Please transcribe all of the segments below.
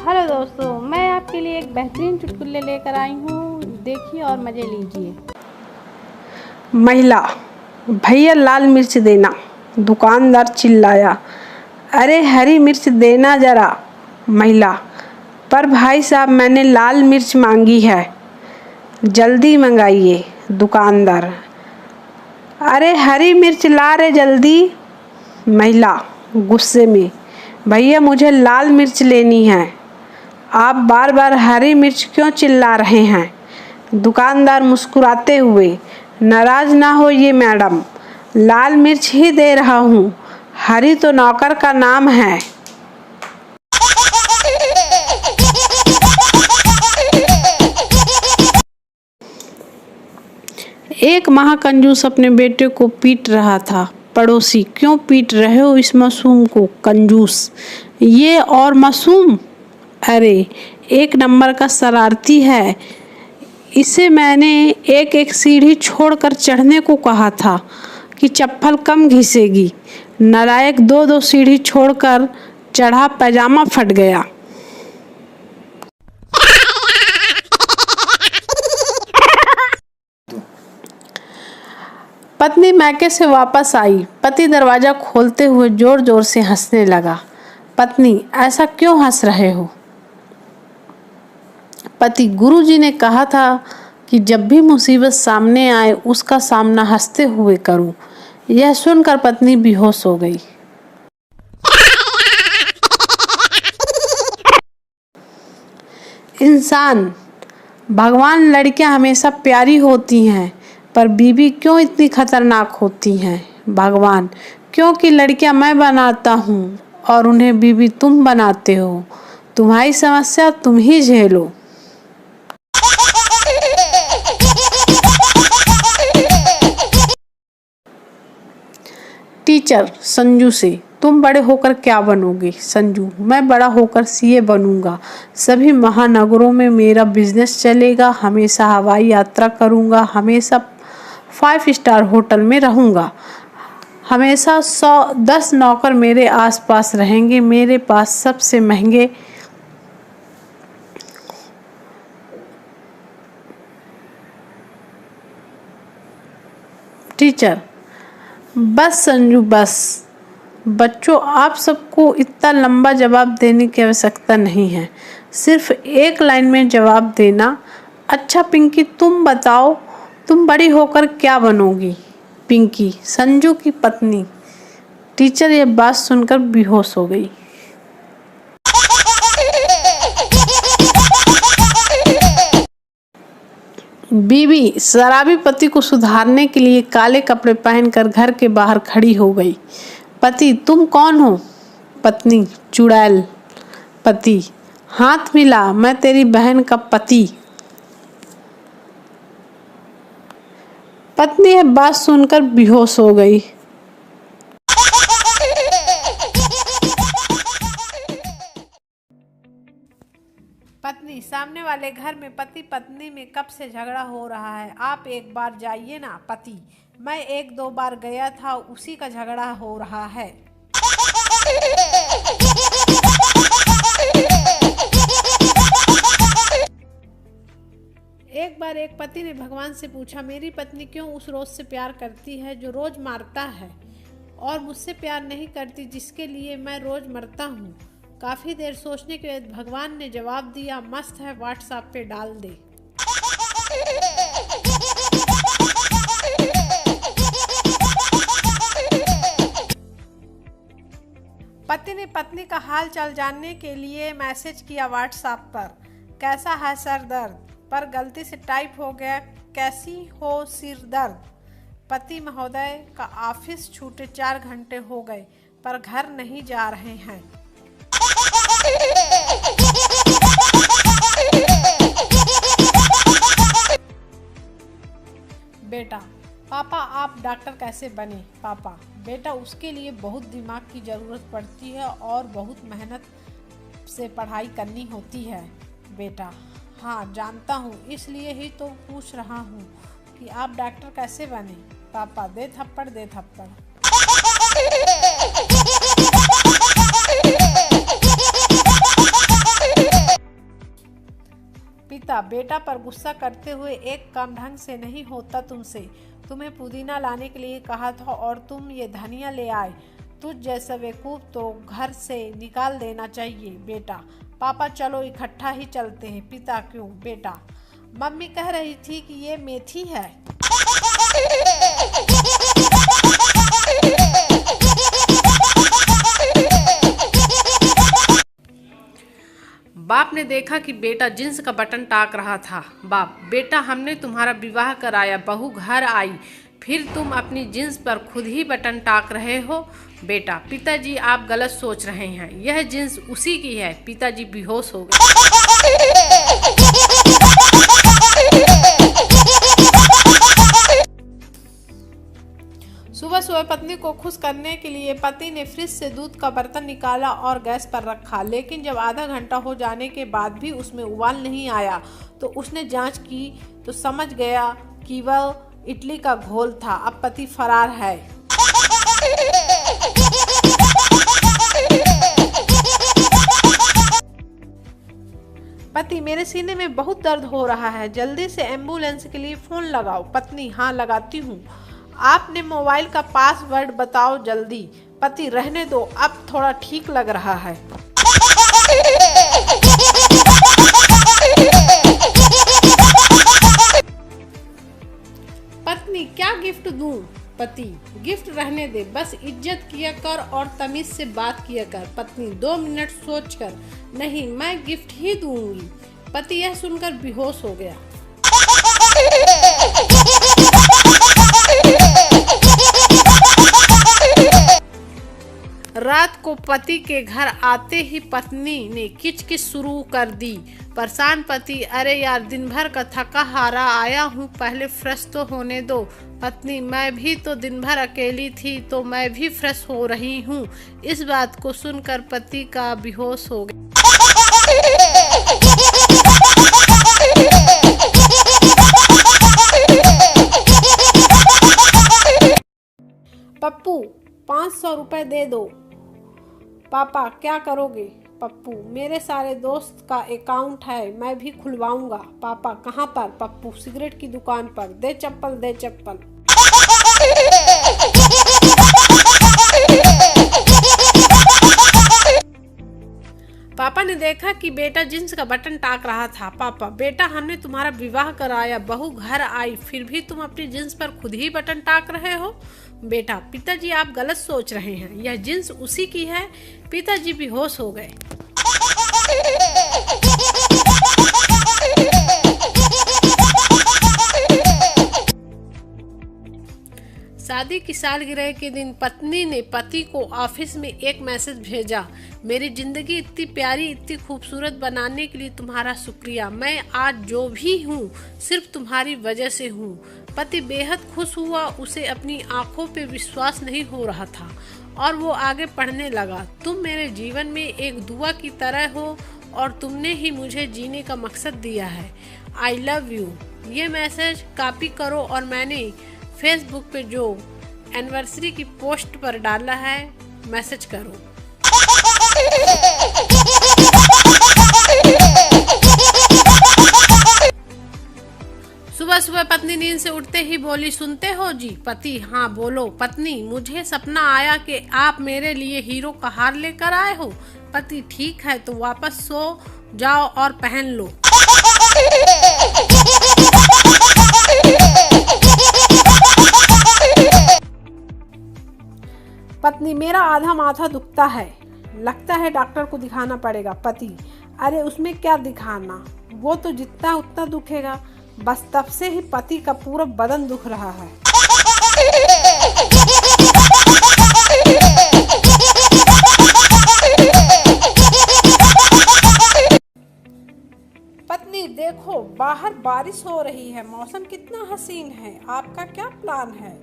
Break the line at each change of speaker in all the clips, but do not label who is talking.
Hello दोस्तों, मैं आपके लिए एक बेहतरीन चुटकुले लेकर आई हूँ। देखिए और मज़े लीजिए।
महिला, भैया लाल मिर्च देना। दुकानदार चिल्लाया, अरे हरी मिर्च देना जरा। महिला, पर भाई साहब मैंने लाल मिर्च मांगी है, जल्दी मंगाइए। दुकानदार, अरे हरी मिर्च ला रे जल्दी। महिला गुस्से में, भैया मुझे लाल मिर्च लेनी है, आप बार बार हरी मिर्च क्यों चिल्ला रहे हैं। दुकानदार मुस्कुराते हुए, नाराज ना होइए मैडम, लाल मिर्च ही दे रहा हूँ, हरी तो नौकर का नाम है। एक महाकंजूस अपने बेटे को पीट रहा था। पड़ोसी, क्यों पीट रहे हो इस मासूम को? कंजूस, ये और मासूम? अरे एक नंबर का शरारती है, इसे मैंने एक एक सीढ़ी छोड़कर चढ़ने को कहा था कि चप्पल कम घिसेगी। नालायक दो दो सीढ़ी छोड़कर चढ़ा, पैजामा फट गया। पत्नी मैके से वापस आई। पति दरवाजा खोलते हुए जोर जोर से हंसने लगा। पत्नी, ऐसा क्यों हंस रहे हो? पति, गुरुजी ने कहा था कि जब भी मुसीबत सामने आए उसका सामना हंसते हुए करूं। यह सुनकर पत्नी बेहोश हो गई। इंसान, भगवान लड़कियां हमेशा प्यारी होती हैं, पर बीवी क्यों इतनी खतरनाक होती हैं? भगवान, क्योंकि लड़कियां मैं बनाता हूँ और उन्हें बीवी तुम बनाते हो। तुम्हारी समस्या तुम ही झेलो। टीचर संजू से, तुम बड़े होकर क्या बनोगे? संजू, मैं बड़ा होकर सीए बनूंगा। सभी महानगरों में मेरा बिजनेस चलेगा, हमेशा हवाई यात्रा करूंगा, हमेशा 5 स्टार होटल में रहूंगा, हमेशा 110 नौकर मेरे आसपास रहेंगे, मेरे पास सबसे महंगे टीचर। बस संजू बस। बच्चों, आप सबको इतना लंबा जवाब देने की आवश्यकता नहीं है, सिर्फ एक लाइन में जवाब देना। अच्छा पिंकी, तुम बताओ, तुम बड़ी होकर क्या बनोगी? पिंकी, संजू की पत्नी। टीचर ये बात सुनकर बेहोश हो गई। बीवी शराबी पति को सुधारने के लिए काले कपड़े पहनकर घर के बाहर खड़ी हो गई। पति, तुम कौन हो? पत्नी, चुड़ैल। पति, हाथ मिला, मैं तेरी बहन का पति। पत्नी यह बात सुनकर बेहोश हो गई। पत्नी, सामने वाले घर में पति पत्नी में कब से झगड़ा हो रहा है, आप एक बार जाइए ना। पति, मैं 1-2 बार गया था, उसी का झगड़ा हो रहा है। एक बार एक पति ने भगवान से पूछा, मेरी पत्नी क्यों उस रोज से प्यार करती है जो रोज मारता है, और मुझसे प्यार नहीं करती जिसके लिए मैं रोज मरता हूँ। काफी देर सोचने के बाद भगवान ने जवाब दिया, मस्त है, व्हाट्सएप पे डाल दे। पति ने पत्नी का हाल चाल जानने के लिए मैसेज किया व्हाट्सएप पर, कैसा है सर दर्द, पर गलती से टाइप हो गया कैसी हो सिर दर्द। पति महोदय का ऑफिस छूटे 4 घंटे हो गए, पर घर नहीं जा रहे हैं। बेटा, पापा आप डॉक्टर कैसे बने? पापा, बेटा उसके लिए बहुत दिमाग की ज़रूरत पड़ती है और बहुत मेहनत से पढ़ाई करनी होती है। बेटा, हाँ जानता हूँ, इसलिए ही तो पूछ रहा हूँ कि आप डॉक्टर कैसे बने? पापा, दे थप्पड़ दे थप्पड़। महिला बेटा पर गुस्सा करते हुए, एक काम ढंग से नहीं होता तुमसे। तुम्हें पुदीना लाने के लिए कहा था और तुम ये धनिया ले आए। तुझ जैसा बेवकूफ तो घर से निकाल देना चाहिए बेटा। पापा चलो इकट्ठा ही चलते हैं। पिता क्यों बेटा? मम्मी कह रही थी कि ये मेथी है। बाप ने देखा कि बेटा जींस का बटन टाक रहा था। बाप, बेटा हमने तुम्हारा विवाह कराया, बहू घर आई, फिर तुम अपनी जींस पर खुद ही बटन टाक रहे हो। बेटा, पिताजी आप गलत सोच रहे हैं, यह जींस उसी की है। पिताजी बेहोश हो गए। सुबह सुबह पत्नी को खुश करने के लिए पति ने फ्रिज से दूध का बर्तन निकाला और गैस पर रखा, लेकिन जब आधा घंटा हो जाने के बाद भी उसमें उबाल नहीं आया तो उसने जांच की तो समझ गया कि वह इडली का घोल था। अब पति फरार है। पति, मेरे सीने में बहुत दर्द हो रहा है, जल्दी से एम्बुलेंस के लिए फोन लगाओ। पत्नी, हाँ लगाती हूँ। आपने मोबाइल का पासवर्ड बताओ जल्दी। पति, रहने दो, अब थोड़ा ठीक लग रहा है। पत्नी, क्या गिफ्ट दूं? पति, गिफ्ट रहने दे, बस इज्जत किया कर और तमीज से बात किया कर। पत्नी, 2 मिनट सोच कर। नहीं, मैं गिफ्ट ही दूंगी। पति यह सुनकर बेहोश हो गया। रात को पति के घर आते ही पत्नी ने किचकिच शुरू कर दी। परेशान पति, अरे यार दिन भर का थका हारा आया हूँ, पहले फ्रेश तो होने दो। पत्नी, मैं भी तो दिन भर अकेली थी तो मैं भी फ्रेश हो रही हूँ। इस बात को सुनकर पति का बेहोश हो गया। पप्पू, 500 रुपए दे दो। पापा, क्या करोगे? पप्पू, मेरे सारे दोस्त का अकाउंट है, मैं भी खुलवाऊंगा। पापा, कहाँ पर? पप्पू, सिगरेट की दुकान पर। दे चप्पल, दे चप्पल। पापा ने देखा कि बेटा जींस का बटन टाक रहा था। पापा, बेटा हमने तुम्हारा विवाह कराया, बहू घर आई, फिर भी तुम अपनी जींस पर खुद ही बटन टाक रहे हो। बेटा, पिताजी आप गलत सोच रहे हैं, यह जींस उसी की है। पिताजी बेहोश हो गए। शादी की सालगिरह के दिन पत्नी ने पति को ऑफिस में एक मैसेज भेजा। मेरी जिंदगी इतनी प्यारी, इतनी खूबसूरत बनाने के लिए तुम्हारा शुक्रिया। मैं आज जो भी हूँ सिर्फ तुम्हारी वजह से हूँ। पति बेहद खुश हुआ, उसे अपनी आंखों पे विश्वास नहीं हो रहा था और वो आगे पढ़ने लगा। तुम मेरे जीवन में एक दुआ की तरह हो और तुमने ही मुझे जीने का मकसद दिया है। I love you. ये मैसेज कॉपी करो और मैंने फेसबुक पे जो एनिवर्सरी की पोस्ट पर डाला है मैसेज करो। सुबह सुबह पत्नी नींद से उठते ही बोली, सुनते हो जी? पति, हाँ बोलो। पत्नी, मुझे सपना आया कि आप मेरे लिए हीरो का हार लेकर आए हो। पति, ठीक है तो वापस सो जाओ और पहन लो। पत्नी, मेरा आधा माथा दुखता है, लगता है डॉक्टर को दिखाना पड़ेगा। पति, अरे उसमें क्या दिखाना, वो तो जितना उतना दुखेगा। बस तब से ही पति का पूरा बदन दुख रहा है। पत्नी, देखो बाहर बारिश हो रही है, मौसम कितना हसीन है, आपका क्या प्लान है?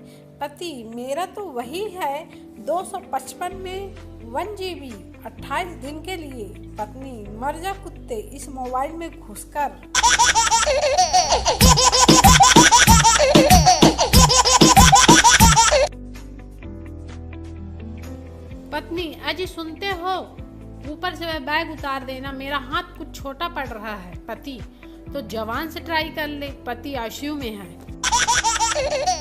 पति, मेरा तो वही है 255 में 1 GB 28 दिन के लिए। पत्नी, मर जा कुत्ते, इस मोबाइल में घुसकर। पत्नी, अजी सुनते हो? ऊपर से वह बैग उतार देना, मेरा हाथ कुछ छोटा पड़ रहा है। पति,
तो जवान से ट्राई कर ले, पति आईसीयू में है।